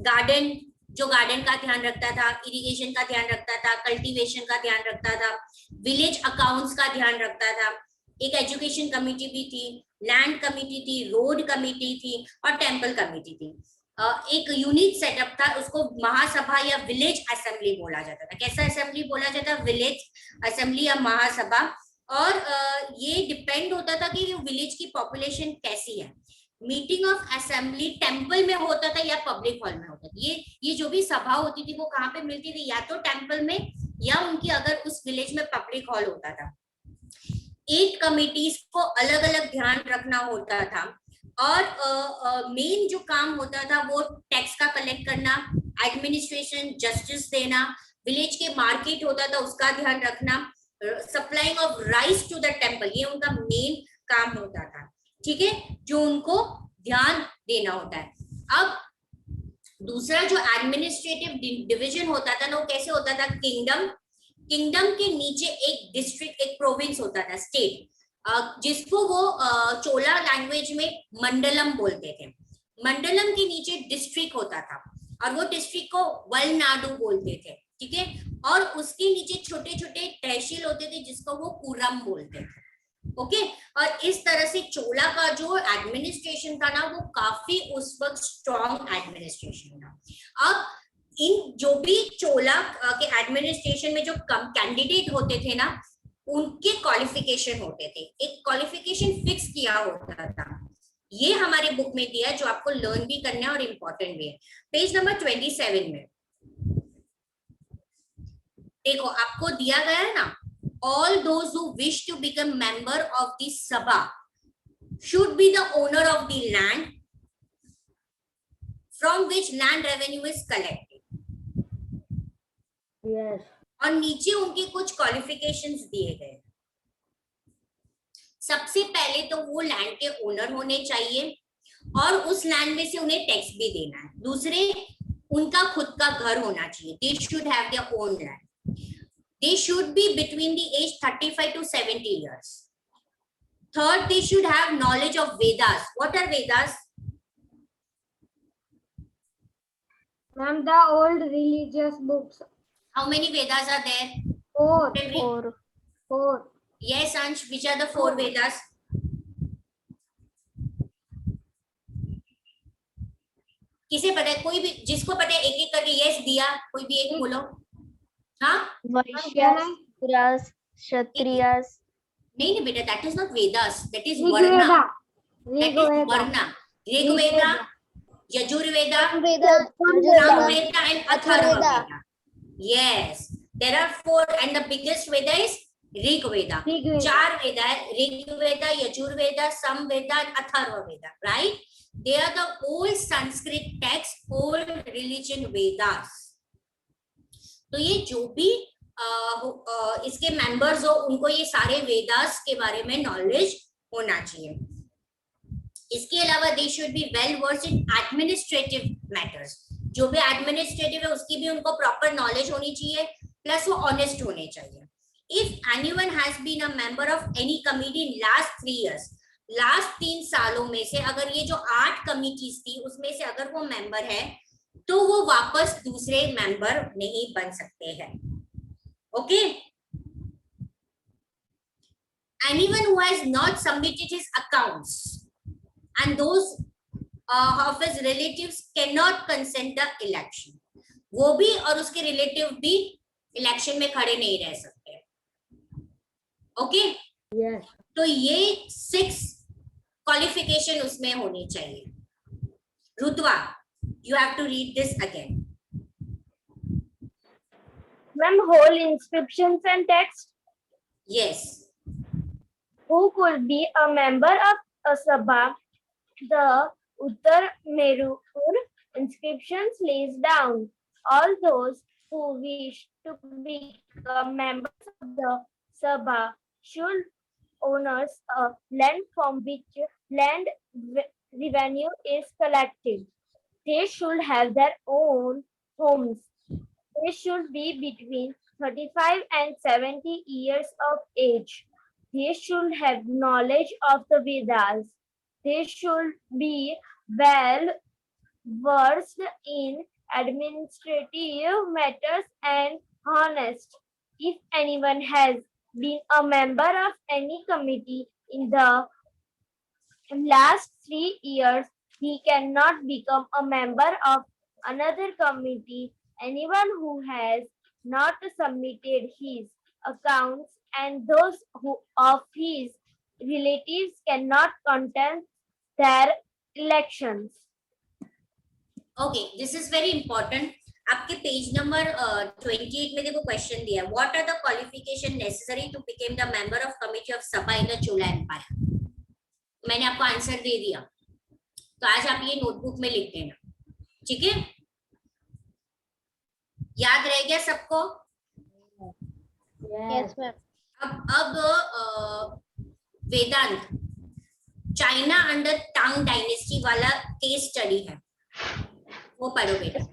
गार्डन जो गार्डन का ध्यान रखता था, इरिगेशन का ध्यान रखता था, कल्टीवेशन का ध्यान रखता था, विलेज अकाउंट्स का ध्यान रखता था, एक एजुकेशन कमिटी भी थी, लैंड कमिटी थी, रोड कमिटी थी और टेम्पल कमिटी थी। एक यूनिक सेटअप था, उसको महासभा या विलेज असेंबली बोला जाता था। कैसा असेंबली बोला जाता? विलेज असेंबली या महासभा। और ये डिपेंड होता था कि विलेज की पॉपुलेशन कैसी है। मीटिंग ऑफ असेंबली टेम्पल में होता था या पब्लिक हॉल में होता था। ये जो भी सभा होती थी वो कहाँ पे मिलती थी? या तो टेम्पल में या उनकी अगर उस विलेज में पब्लिक हॉल होता था। 8 कमिटीज को अलग अलग ध्यान रखना होता था और मेन जो काम होता था वो टैक्स का कलेक्ट करना, एडमिनिस्ट्रेशन, जस्टिस देना, विलेज के मार्केट होता था उसका ध्यान रखना, supplying of rice to the temple, ये उनका मेन काम होता था। ठीक है, जो उनको ध्यान देना होता है। अब दूसरा जो एडमिनिस्ट्रेटिव डिवीजन होता था ना, वो कैसे होता था? किंगडम के नीचे एक डिस्ट्रिक्ट, एक प्रोविंस होता था, स्टेट, जिसको वो चोला लैंग्वेज में मंडलम बोलते थे। मंडलम के नीचे डिस्ट्रिक्ट होता था और वो डिस्ट्रिक्ट को वलनाडु बोलते थे। ठीक है, और उसके नीचे छोटे छोटे तहसील होते थे जिसको वो पुरम बोलते थे। ओके, और इस तरह से चोला का जो एडमिनिस्ट्रेशन था ना वो काफी उस वक्त स्ट्रॉन्ग एडमिनिस्ट्रेशन था। अब इन जो भी चोला के एडमिनिस्ट्रेशन में जो कैंडिडेट होते थे ना, उनके क्वालिफिकेशन होते थे, एक क्वालिफिकेशन फिक्स किया होता था। ये हमारे बुक में दिया है जो आपको लर्न भी करना है और इम्पोर्टेंट भी है। पेज नंबर 27 में देखो आपको दिया गया है ना, all those who wish to become member of the sabha should be the owner of the land from which land revenue is collected. Yes. और नीचे उनके कुछ क्वालिफिकेशंस दिए गए। सबसे पहले तो वो लैंड के ओनर होने चाहिए और उस लैंड में से उन्हें टैक्स भी देना है। दूसरे, उनका खुद का घर होना चाहिए। They should have their own land. They should be between the age 35 to 70 years. Third, they should have knowledge of Vedas. What are Vedas? Ma'am, the old religious books. How many Vedas are there? Four. Can we- Four. Yes, Ansh, which are the 4 Vedas? किसे पता है? कोई भी जिसको पता है एक एक करके यस दिया, कोई भी एक बोलो। हाँ, Vaishyas, Shudras, Kshatriyas. नहीं नहीं बेटा, that is not Vedas, that is Varna. That is Varna. Rigveda, Yajurveda, Samveda and Atharvaveda. Yes, there are 4 and the biggest Veda is Rigveda. 4 Veda है, Rigveda, Yajurveda, Samveda and Atharvaveda, right? They are the old Sanskrit texts, old religion Vedas. तो ये जो भी इसके members हो उनको ये सारे वेदास के बारे में नॉलेज होना चाहिए। इसके अलावा they should be well versed in administrative matters. जो भी एडमिनिस्ट्रेटिव है उसकी भी उनको प्रॉपर नॉलेज होनी चाहिए, प्लस वो ऑनेस्ट होने चाहिए। If anyone has been a member of any committee in last 3 years, last 3 सालों में से अगर ये जो 8 कमिटीज थी उसमें से अगर वो मेंबर है तो वो वापस दूसरे मेंबर नहीं बन सकते हैं। Okay, anyone who has not submitted his accounts and those of his relatives cannot consent the election. वो भी और उसके रिलेटिव भी इलेक्शन में खड़े नहीं रह सकते। Okay, Yes. तो ये 6 क्वालिफिकेशन उसमें होनी चाहिए। रुतवा, you have to read this again. Ma'am, whole inscriptions and text. Yes. Who could be a member of a sabha? The Uttar Merur inscriptions lays down all those who wish to become members of the sabha should owners a land from which land revenue is collected. They should have their own homes. They should be between 35 and 70 years of age. They should have knowledge of the Vedas. They should be well versed in administrative matters and honest. If anyone has been a member of any committee in the last 3 years, he cannot become a member of another committee. Anyone who has not submitted his accounts and those of his relatives cannot contest their elections. Okay, this is very important. आपके page number 28 में देखो question दिया है, what are the qualification necessary to become the member of committee of sabha in the Chola empire. मैंने आपको answer दे दिया, तो आज आप ये नोटबुक में लिख देना, ठीक है? याद रह गया सबको? Yes, ma'am. अब वेदांत, चाइना अंडर टांग डायनेस्टी वाला केस स्टडी है, वो पढ़ो बेटा।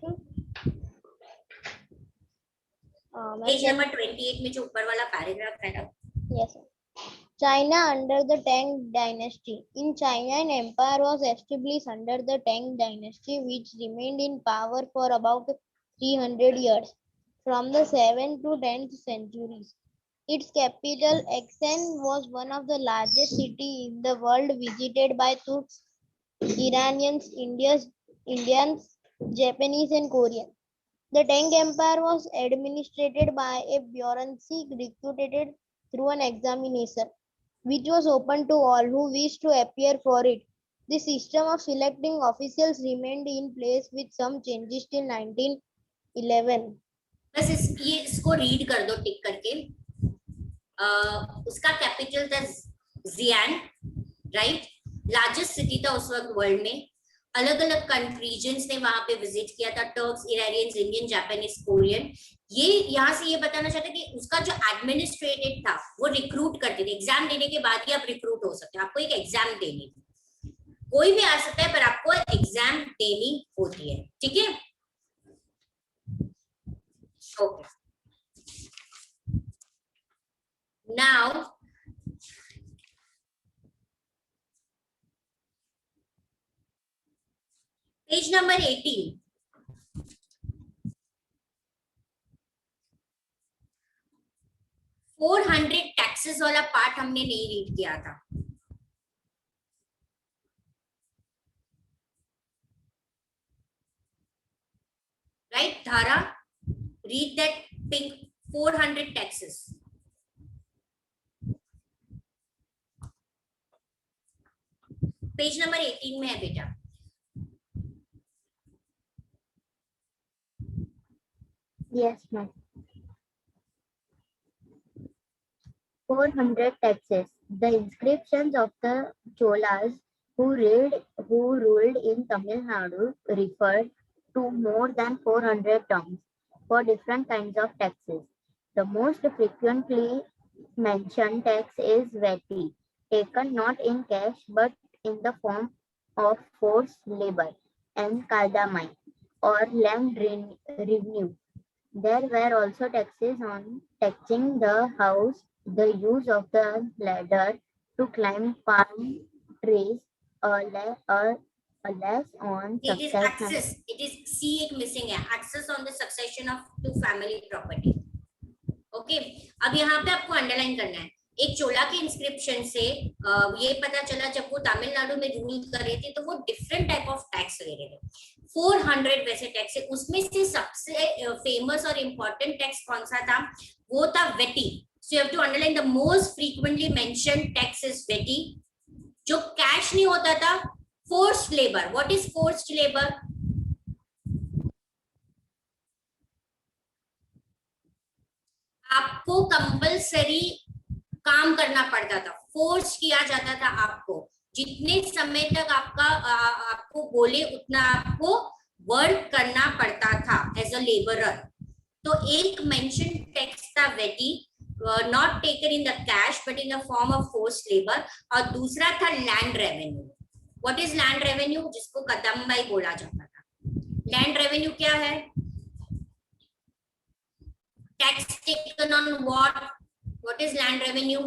पेज नंबर 28 में जो ऊपर वाला पैराग्राफ है ना। Yes, sir. China under the Tang dynasty. In China, an empire was established under the Tang dynasty, which remained in power for about 300 years, from the 7th to 10th centuries. Its capital, Xi'an, was one of the largest cities in the world, visited by Turks, Iranians, Indians, Japanese, and Koreans. The Tang Empire was administered by a bureaucracy recruited through an examination, which was open to all who wished to appear for it. The system of selecting officials remained in place with some changes till 1911. बस इसको read कर दो टिक करके। उसका capital था जियान, right, largest city था उस वक्त वर्ल्ड में। अलग अलग कंट्रीजन्स ने वहां पे विजिट किया था, Turks, Iranians, Indian, Japanese, Korean. ये यहाँ से ये बताना चाहता कि उसका जो एडमिनिस्ट्रेटिव था वो रिक्रूट करते थे। एग्जाम देने के बाद ही आप रिक्रूट हो सकते हैं, आपको एक एग्जाम देनी थी, कोई भी आ सकता है पर आपको एग्जाम देनी होती है, ठीक है। Okay, now page number 18। Four 400 taxes वाला पार्ट हमने नहीं रीड किया था। राइट धारा, read that pink 400 taxes. Page number 18 में है बेटा। Yes, ma'am. 400 taxes. The inscriptions of the Cholas who ruled in Tamil Nadu referred to more than 400 terms for different kinds of taxes. The most frequently mentioned tax is VAT, taken not in cash but in the form of forced labor and cardamine or land revenue. There were also taxes on taxing the house, the use of the ladder to climb palm trees, a less on It is access. It is C एक missing है, access on the succession of to family property. Okay, अब यहाँ पे आपको underline करना है। एक चोला के इंस्क्रिप्शन से ये पता चला जब वो तमिलनाडु में रूल कर रहे थे तो वो डिफरेंट टाइप ऑफ टैक्स ले रहे थे। 400 वैसे टैक्स है, उसमें से सबसे फेमस और इम्पोर्टेंट टैक्स कौन सा था? वो था vetti. So you have to underline the most frequently mentioned tax is vetti. जो कैश नहीं होता था, forced labour. What is forced labour? आपको कंपल्सरी काम करना पड़ता था, फोर्स किया जाता था आपको। जितने समय तक आपको बोले उतना आपको वर्क करना पड़ता था एज अ लेबरर। तो एक मेंशन टैक्स था vetti, not taken in the cash but in the form of force labour. और दूसरा था land revenue. What is land revenue? जिसको कदमबाई बोला जाता था। लैंड रेवेन्यू क्या है? Tax taken on what? What is land revenue?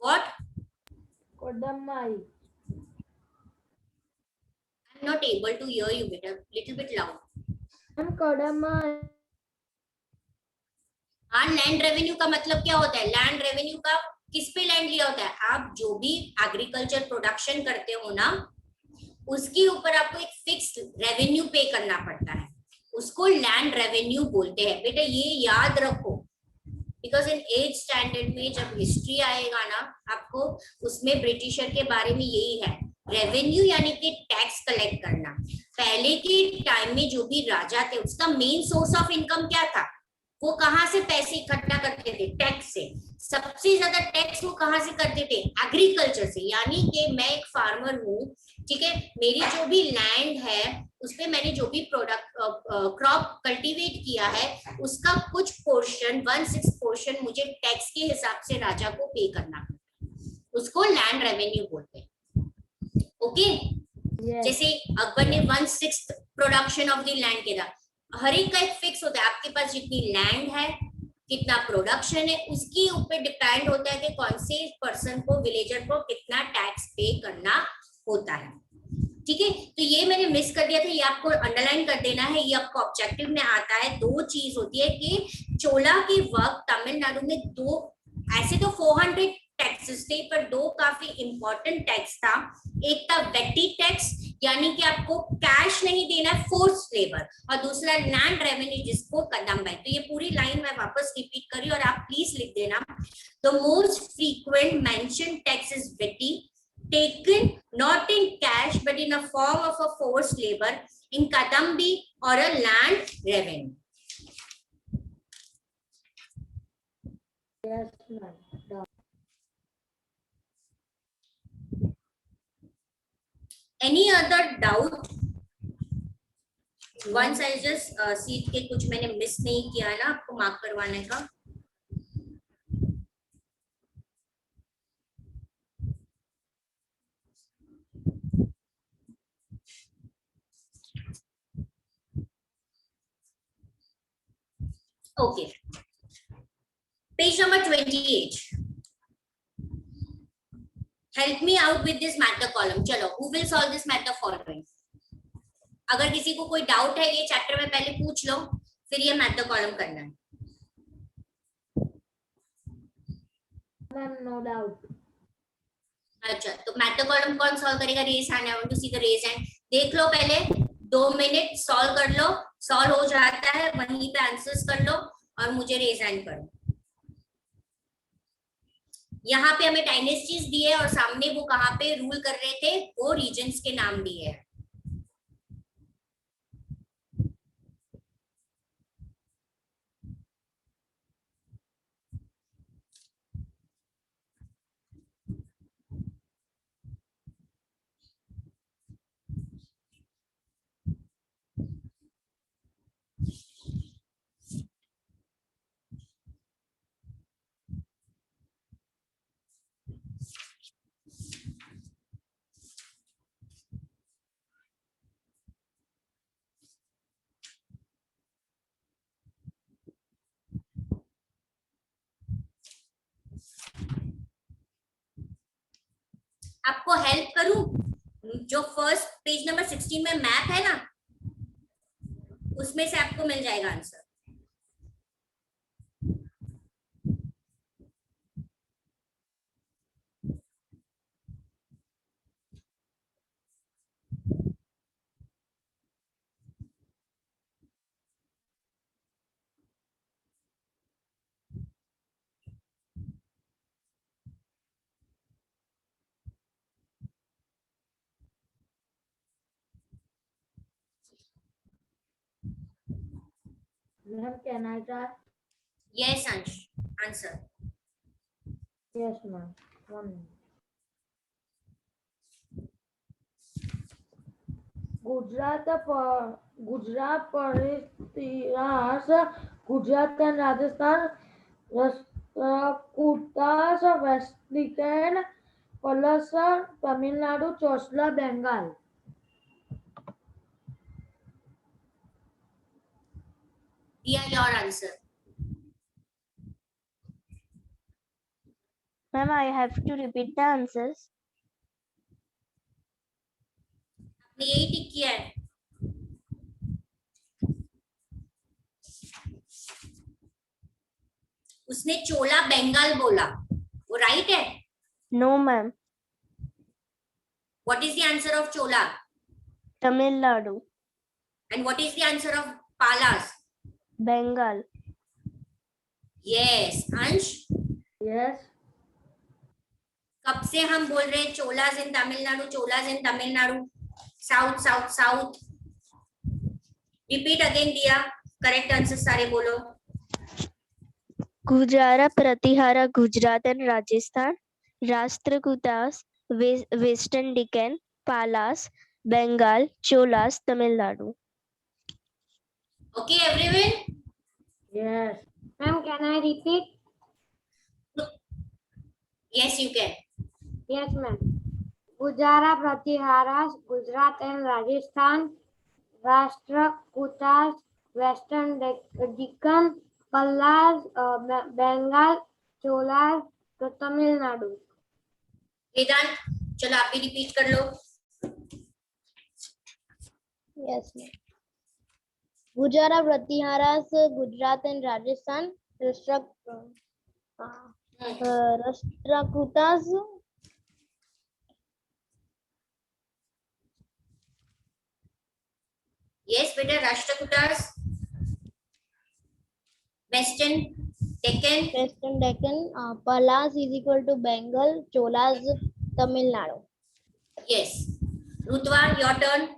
What? Kodamai. I'm not able to hear you, beta. Little bit loud. Kodamai. हाँ, लैंड रेवेन्यू का मतलब क्या होता है? लैंड रेवेन्यू का किस पे लैंड लिया होता है? आप जो भी एग्रीकल्चर प्रोडक्शन करते हो ना, उसके ऊपर आपको एक फिक्स रेवेन्यू पे करना पड़ता है, उसको लैंड रेवेन्यू बोलते हैं। बेटा ये याद रखो, बिकॉज इन 8th स्टैंडर्ड में जब हिस्ट्री आएगा ना आपको, उसमें ब्रिटिशर के बारे में यही है। रेवेन्यू यानी कि टैक्स कलेक्ट करना। पहले के टाइम में जो भी राजा थे उसका मेन सोर्स ऑफ इनकम क्या था? वो कहाँ से पैसे इकट्ठा करते थे? टैक्स से। सबसे ज्यादा टैक्स वो कहाँ से करते थे? एग्रीकल्चर से। यानी कि मैं एक फार्मर हूँ, ठीक है, मेरी जो भी लैंड है उसपे मैंने जो भी प्रोडक्ट क्रॉप कल्टीवेट किया है उसका कुछ पोर्शन, 1/6 पोर्शन मुझे टैक्स के हिसाब से राजा को पे करना, उसको लैंड रेवेन्यू बोलते हैं। ओके, जैसे अकबर ने 1/6 प्रोडक्शन ऑफ द लैंड किया, हर एक का एक फिक्स होता है। आपके पास जितनी लैंड है, कितना प्रोडक्शन है, उसके ऊपर डिपेंड होता है कि कौन से पर्सन को, विलेजर को कितना टैक्स पे करना होता है। ठीक है, तो ये मैंने मिस कर दिया था, ये आपको अंडरलाइन कर देना है। ये आपको ऑब्जेक्टिव में आता है। दो चीज होती है कि चोला के वक्त तमिलनाडु में दो, ऐसे तो 400 टैक्सेस थे पर दो काफी इंपॉर्टेंट टैक्स था। एक था वेटी टैक्स, यानी कि आपको कैश नहीं देना है, फोर्स लेबर, और दूसरा लैंड रेवेन्यू जिसको कदमबाई। तो ये पूरी लाइन मैं वापस रिपीट कर रही हूँ और आप प्लीज लिख देना। The most frequent mention tax is vetti, taken not in cash but in a form of a forced labor in Kadambi or a land revenue. Yes, ma'am. Done. Any other doubt? Once I just seat के कुछ मैंने miss नहीं किया ना आपको mark करवाने का. Okay. Page number 28. Help me out with this matter column. चलो, who will solve this matter following? अगर किसी को कोई डाउट है ये चैप्टर में पहले पूछ लो, फिर ये मैथड कॉलम करना है. Ma'am, no doubt. अच्छा, तो मैथड कॉलम कौन सॉल्व करेगा? Raise hand. I want to see the raise hand. देख लो पहले 2 मिनट सॉल्व कर लो. सॉल्व हो जाता है वहीं पे आंसर्स कर लो और मुझे रेज हैंड करो. यहाँ पे हमें डायनेस्टीज दिए और सामने वो कहाँ पे रूल कर रहे थे वो रीजन्स के नाम दिए हैं. आपको हेल्प करूं? जो फर्स्ट पेज नंबर 16 में मैप है ना उसमें से आपको मिल जाएगा answer. Ma'am, can I try? Yes, Ansh. Answer. Yes, ma'am. 1 minute. Gujarat परितिहास Gujarat and Rajasthan Rashtrakutas Western Palasa Tamil Nadu Chosla Bengal. Diya, your answer. Ma'am, I have to repeat the answers. आपने यही टिक किया है. उसने चोला बंगाल बोला, वो राइट है? No, ma'am. What is the answer of Chola? Tamil Nadu. And what is the answer of Palas? Bengal. Yes. Ansh, Yes. कब से हम बोल रहे हैं Cholas in Tamil Nadu, Cholas in Tamil Nadu, south south south. Repeat again दिया. करेक्ट आंसर सारे बोलो. Gujarat Pratihara Gujarat and Rajasthan. Rashtrakutas Western Deccan. Palas Bengal. Cholas Tamil Nadu. Okay, everyone? Yes. Ma'am, can I repeat? Yes, you can. Yes, ma'am. Gujarat Pratiharas, Gujarat and Rajasthan, Rashtrakutas, Western Deccan, Pallas, Bengal, Cholas, Tamil Nadu. वेदांत, चलो आप भी repeat कर लो. Yes, ma'am. Gujarat Pratiharas Gujarat and Rajasthan Rashtrakutas Yes, बेटा. Rashtrakutas, western Deccan, Western Deccan, Palas is equal to Bengal, Cholas Tamil Nadu. Yes. Rutva, your turn.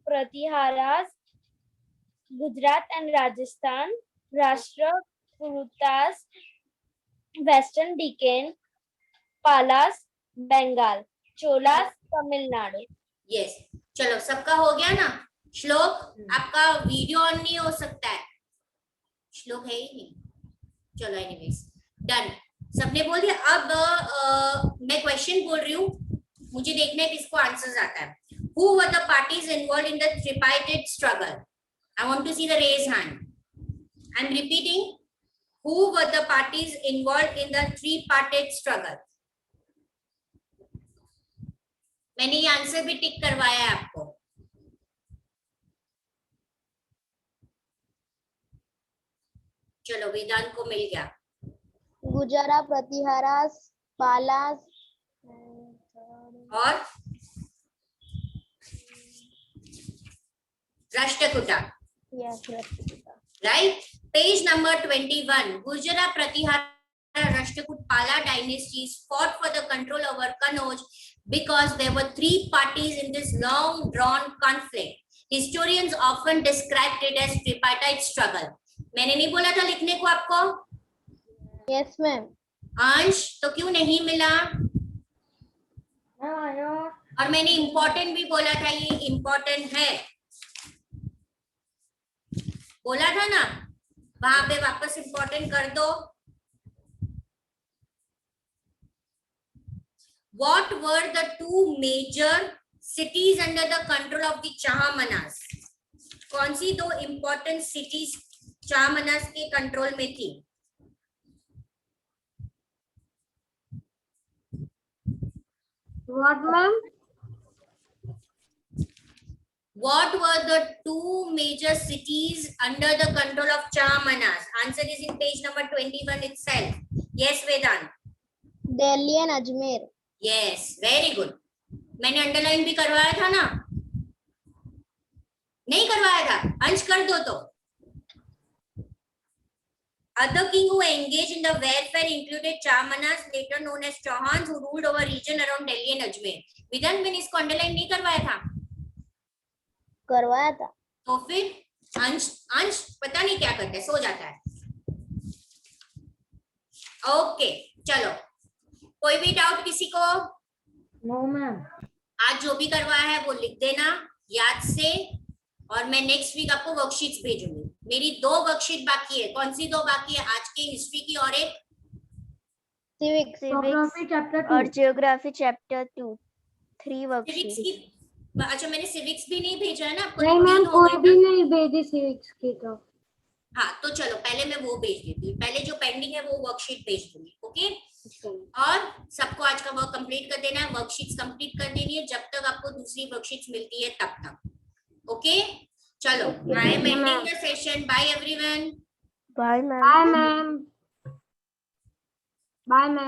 Pratiharas, Gujarat and Rajasthan, Rashtrakutas, Western Deccan, Palas, Bengal, Cholas, Tamil Nadu. Yes. चलो सबका हो गया ना. श्लोक, आपका video on नहीं हो सकता है. श्लोक है ही नहीं. चलो एनीवेज डन. सबने बोल दिया. अब मैं क्वेश्चन बोल रही हूँ, मुझे देखना है किसको आंसर्स आता है. Who were the parties involved in the tripartite struggle? I want to see the raise hand. I'm repeating. Who were the parties involved in the tripartite struggle? मैंने ये आंसर भी टिक करवाया है आपको. चलो वेदांत को मिल गया. गुजारा, प्रतिहारास, पालास और Rashtrakuta. Yes, Right? Page number 21. Gujara Pratihara Rashtrakuta Pala dynasties fought for the control over Kannauj because there were three parties in this long drawn conflict. Historians often described it as tripartite struggle. मैंने नहीं बोला था लिखने को आपको? yes ma'am. अंश तो क्यों नहीं मिला? Ma'am, I know. और मैंने इम्पोर्टेंट भी बोला था, ये इम्पोर्टेंट है. बोला था ना, वहां पे वापस इम्पोर्टेंट कर दो. What were the two major cities under the control of the Chahamanas? कौन सी दो इम्पोर्टेंट सिटीज चाहमनास के कंट्रोल में थी? What, ma'am? What were the two major cities under the control of Chahamanas? Answer is in page number 21 itself. Yes, Vedant. Delhi and Ajmer. Yes, very good. मैंने underline भी करवाया था ना? नहीं करवाया था? अंश कर दो तो. Other king who engaged in the warfare included Chahamanas, later known as Chauhans, who ruled over region around Delhi and Ajmer. विधान मैंने इसको अंडरलाइन नहीं करवाया था? करवाया था. तो फिर अंश पता नहीं क्या करता है, सो जाता है. ओके चलो, कोई भी डाउट किसी को? No, ma'am. आज जो भी करवाया है वो लिख देना याद से, और मैं नेक्स्ट वीक आपको वर्कशीट्स भेजूंगी. मेरी 2 वर्कशीट बाकी है. कौन सी 2 बाकी है? आज की हिस्ट्री की और एक Civics. Geography chapter 2. और जियोग्राफी चैप्टर 2 3 सिविक्स वर्कशीट. की. अच्छा मैंने सिविक्स भी नहीं भेजा है ना आपको? नहीं मैम, 3 हो कोई गए भी ना? नहीं भेजी civics की तो. हाँ तो चलो पहले मैं वो भेज देती हूँ. पहले जो पेंडिंग है वो वर्कशीट भेज दूंगी. ओके. और सबको आज का वर्क कंप्लीट कर देना है. वर्कशीट्स कंप्लीट कर देनी है जब तक आपको दूसरी वर्कशीट्स मिलती है तब तक. ओके चलो, I am ending the session. Bye everyone. Bye ma'am. Bye, ma'am. Bye, ma'am.